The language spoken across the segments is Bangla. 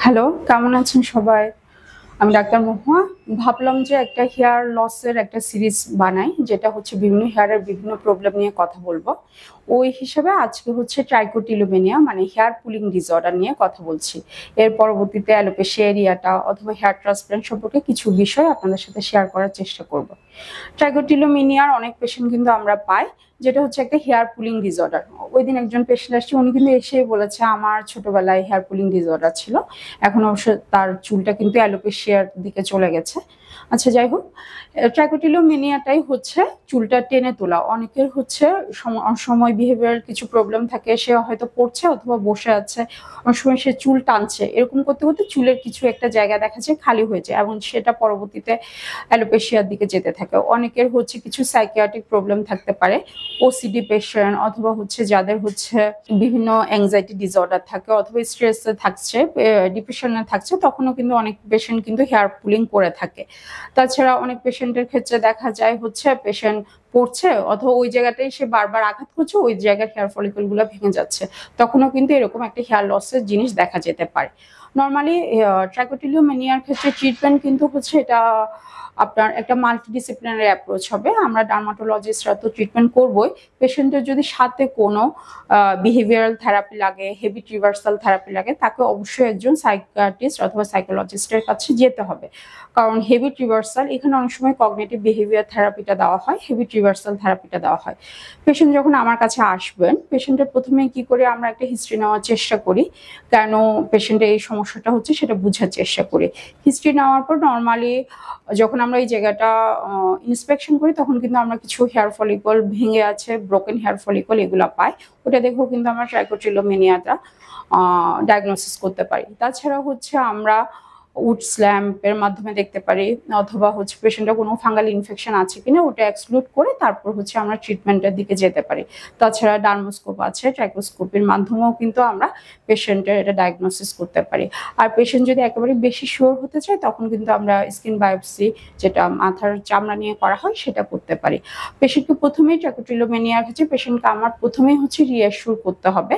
হ্যালো, কেমন আছেন সবাই? আমি ডাক্তার মহুয়া। ভাবলাম যে একটা হেয়ার লসের একটা সিরিজ বানাই, যেটা হচ্ছে বিভিন্ন হেয়ারের বিভিন্ন প্রবলেম নিয়ে কথা বলবো। ওই হিসেবে আজকে হচ্ছে ট্রাইকোটিলোমেনিয়া মানে হেয়ার পুলিং ডিসঅর্ডার নিয়ে কথা বলছি। এর পরবর্তীতে অ্যালোপেশিয়া এরিয়াটা অথবা হেয়ার ট্রান্সপ্লান্ট সম্পর্কে কিছু বিষয় আপনাদের সাথে শেয়ার করার চেষ্টা করব। ট্রাইকোটিলোমেনিয়ার অনেক পেশেন্ট কিন্তু আমরা পাই, যেটা হচ্ছে একটা হেয়ার পুলিং ডিসঅর্ডার। ওই দিন একজন পেশেন্ট আসছে, উনি কিন্তু এসেই বলেছে আমার ছোটবেলায় হেয়ার পুলিং ডিসঅর্ডার ছিল, এখন অবশ্য তার চুলটা কিন্তু অ্যালোপেশিয়ার দিকে চলে গেছে। আচ্ছা, যাই হোক, ট্রাইকোটিলোমেনিয়াটাই হচ্ছে চুলটা টেনে তোলা। অনেকের হচ্ছে সময় বিহেভিয়ার কিছু প্রবলেম থাকে, সে হয়তো পড়ছে অথবা বসে আছে, অনেক সময় সে চুল টানছে, এরকম করতে করতে চুলের কিছু একটা জায়গা দেখা যায় খালি হয়ে যায় এবং সেটা পরবর্তীতে অ্যালোপেশিয়ার দিকে যেতে থাকে। অনেকের হচ্ছে কিছু সাইকিয়াট্রিক প্রবলেম থাকতে পারে, ওসিডি পেশেন্ট অথবা হচ্ছে যাদের হচ্ছে বিভিন্ন অ্যাংজাইটি ডিসঅর্ডার থাকে অথবা স্ট্রেসে থাকছে, ডিপ্রেশনে থাকছে, তখনও কিন্তু অনেক পেশেন্ট কিন্তু হেয়ার পুলিং করে থাকে। তাছাড়া অনেক পেশেন্টের ক্ষেত্রে দেখা যায় হচ্ছে পেশেন্ট পড়ছে অথবা ওই জায়গাটাই সে বারবার আঘাত করছে, ওই জায়গার হেয়ার ফলিকল গুলো ভেঙে যাচ্ছে, তখনও কিন্তু এরকম একটা হেয়ার লসের জিনিস দেখা যেতে পারে। নর্মালি ট্রাইকোটিলিওমেনিয়ার ক্ষেত্রে ট্রিটমেন্ট কিন্তু হচ্ছে এটা আপনার একটা মাল্টিডিসিপ্লিনারি অ্যাপ্রোচ হবে। আমরা ডার্মাটোলজিস্টরা তো ট্রিটমেন্ট করবোই, পেশেন্টের যদি সাথে কোনো বিহেভিয়ারাল থেরাপি লাগে, হেবিট রিভার্সাল থেরাপি লাগে, তাকে অবশ্যই একজন সাইকিয়াট্রিস্ট অথবা সাইকোলজিস্টের কাছে যেতে হবে। কারণ হেবিট রিভার্সাল, এখানে অনেক সময় কগনিটিভ বিহেভিয়ার থেরাপিটা দেওয়া হয়, হেবিট রিভার্সাল থেরাপিটা দেওয়া হয়। পেশেন্ট যখন আমার কাছে আসবেন, পেশেন্টের প্রথমে কি করে আমরা একটা হিস্ট্রি নেওয়ার চেষ্টা করি, কেন পেশেন্টের এই সমস্যাটা হচ্ছে সেটা বোঝার চেষ্টা করি। হিস্ট্রি নেওয়ার পর নর্মালি যখন আমরা এই জায়গাটা ইন্সপেকশন করি, তখন কিন্তু আমরা কিছু হেয়ার ফলিকল ভেঙে আছে, ব্রোকেন হেয়ার ফলিকল, এগুলো পাই। ওটা দেখেও কিন্তু আমরা ট্রাইকোটিলোমেনিয়াটা ডায়াগনোসিস করতে পারি। তাছাড়া হচ্ছে আমরা উড স্ল্যাম্পের মাধ্যমে দেখতে পারি, অথবা হচ্ছে পেশেন্টের কোনো ফাঙ্গাল ইনফেকশন আছে কিনা ওটা এক্সক্লুড করে তারপর হচ্ছে আমরা ট্রিটমেন্টের দিকে যেতে পারি। তাছাড়া ডার্মোস্কোপ আছে, ট্রাইকোস্কোপির মাধ্যমেও কিন্তু আমরা পেশেন্টের এটা ডায়াগনোসিস করতে পারি। আর পেশেন্ট যদি একেবারে বেশি শিওর হতে চায়, তখন কিন্তু আমরা স্কিন বায়োপসি, যেটা মাথার চামড়া নিয়ে করা হয়, সেটা করতে পারি। পেশেন্টকে প্রথমেই ট্রাইকোটিলোমেনিয়ার ক্ষেত্রে পেশেন্টকে আমার প্রথমেই হচ্ছে রিঅ্যাসিওর করতে হবে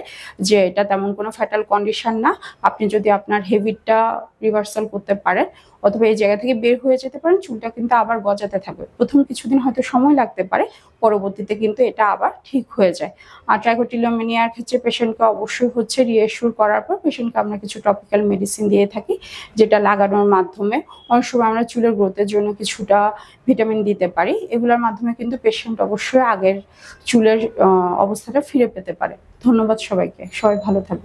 যে এটা তেমন কোনো ফ্যাটাল কন্ডিশন না। আপনি যদি আপনার হেবিটটা রিভার্সাল করতে পারেন অথবা এই জায়গা থেকে বের হয়ে যেতে পারেন, চুলটা কিন্তু আবার গজাতে থাকবে। প্রথম কিছুদিন হয়তো সময় লাগতে পারে, পরবর্তীতে কিন্তু এটা আবার ঠিক হয়ে যায়। আর ট্রাইকোটিলোমেনিয়ার ক্ষেত্রে পেশেন্টকে অবশ্যই হচ্ছে রিঅ্যাসিওর করার পর পেশেন্টকে আমরা কিছু টপিক্যাল মেডিসিন দিয়ে থাকি, যেটা লাগানোর মাধ্যমে অনেক সময় আমরা চুলের গ্রোথের জন্য কিছুটা ভিটামিন দিতে পারি। এগুলোর মাধ্যমে কিন্তু পেশেন্ট অবশ্যই আগের চুলের অবস্থাটা ফিরে পেতে পারে। ধন্যবাদ সবাইকে, সবাই ভালো থাকবেন।